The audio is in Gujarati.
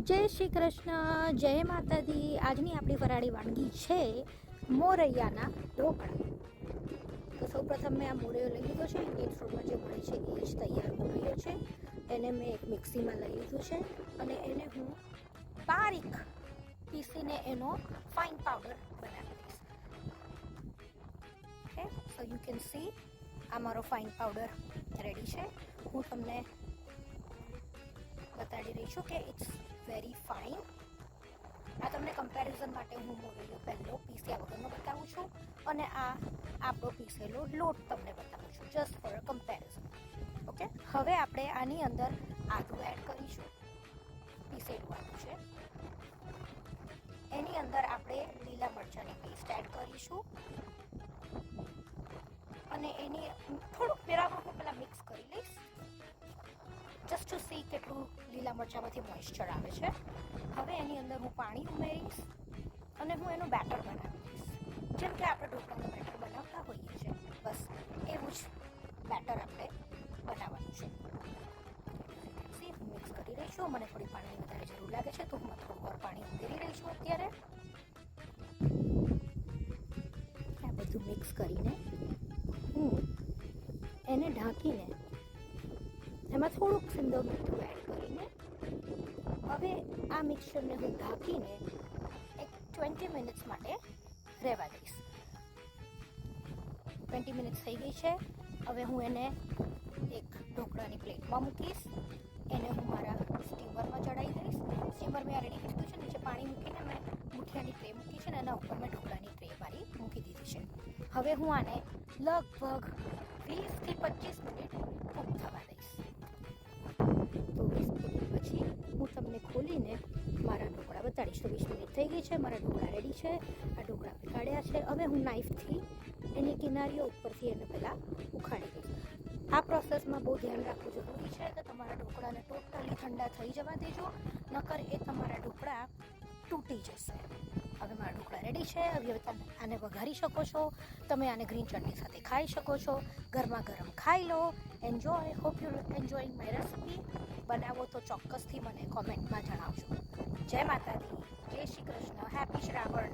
જય શ્રી કૃષ્ણ, જય માતાજી. આજની આપણી ફરાળી વાનગી છે મોરૈયાના ઢોકળા. તો સૌપ્રથમ મેં આ મોરૈયો લઈ લીધો છે. એક ફ્રૂટમાં જે મળે છે એ જ તૈયાર મોરૈયો છે. એને મેં એક મિક્સીમાં લઈ લીધું છે અને એને હું બારીક પીસીને એનો ફાઇન પાવડર બનાવી દઈશ. Okay, so you can see આ મારો ફાઇન પાવડર રેડી છે. હું તમને બતાડી રહી છું કે ઇટ્સ વેરી ફાઇન. આ તમને કમ્પેરિઝન માટે હું મોરૈયો પહેલો પીસ્યા વગરનો બતાવું છું અને આ આપણો પીસેલો લોટ તમને બતાવું છું, just for a comparison. Okay, હવે આપણે આની અંદર આદું એડ કરીશું. પીસેલું આદું છે. એની અંદર આપણે લીલા મરચાંની પેસ્ટ એડ કરીશું અને એની થોડુંક બરાબર હું પહેલાં મિક્સ કરી લઈશ, જસ્ટ ટુ સી કેટલું લીલા મરચાંમાંથી મોઇશ્ચર આવે છે. હવે એની અંદર હું પાણી ઉમેરીશ અને હું એનું બેટર બનાવી દઈશ, જેમ કે આપણે ઢોકળાનું બેટર બનાવતા હોઈએ છીએ, બસ એવું જ બેટર આપણે બનાવવાનું છે. સી હું મિક્સ કરી રહી છું. મને થોડી પાણીની વધારે જરૂર લાગે છે તો હું થોડું ઓર પાણી ઉમેરી રહી છું. અત્યારે આ બધું મિક્સ કરીને હું એને ઢાંકીને એમાં થોડુંક સિંદો મીઠું એડ કરીને હવે આ મિક્સરને હું ઢાંકીને એક 20 મિનિટ્સ માટે રહેવા દઈશ. 20 મિનિટ્સ થઈ ગઈ છે. હવે હું એને એક ઢોકળાની પ્લેટમાં મૂકીશ. એને હું મારા સ્ટીમરમાં ચડાવી દઈશ. સ્ટીમર મેં રેડી કરી દીધું છે. નીચે પાણી મૂકીને મેં મુઠિયાની ટ્રે મૂકી છે અને એના ઉપર મેં ઢોકળાની ટ્રે મારી મૂકી દીધી છે. હવે હું આને લગભગ 20 થી 25 મિનિટ કૂક થવા દઈશ. તો 20 મિનિટ પછી હું તમને ખોલીને મારા ઢોકળા બતાડીશ. તો 20 મિનિટ થઈ ગઈ છે. મારા ઢોકળા રેડી છે. આ ઢોકળા મેં કાઢ્યા છે. હવે હું નાઇફથી એની કિનારીઓ ઉપરથી એને પહેલાં ઉખાડી દઈશ. આ પ્રોસેસમાં બહુ ધ્યાન રાખવું જરૂરી છે કે તમારા ઢોકળાને ટોટલી ઠંડા થઈ જવા દેજો, નકર એ તમારા ઢોકળા તૂટી જશે. હવે મારા ઢોકળા રેડી છે. હવે તમે આને વઘારી શકો છો. તમે આને ગ્રીન ચટણી સાથે ખાઈ શકો છો. ગરમા ગરમ ખાઈ લો. Enjoy. Hope you enjoying my recipe. બનાવો તો ચોક્કસથી મને કોમેન્ટમાં જણાવજો. જય માતાજી, જય શ્રી કૃષ્ણ, હેપી શ્રાવણ.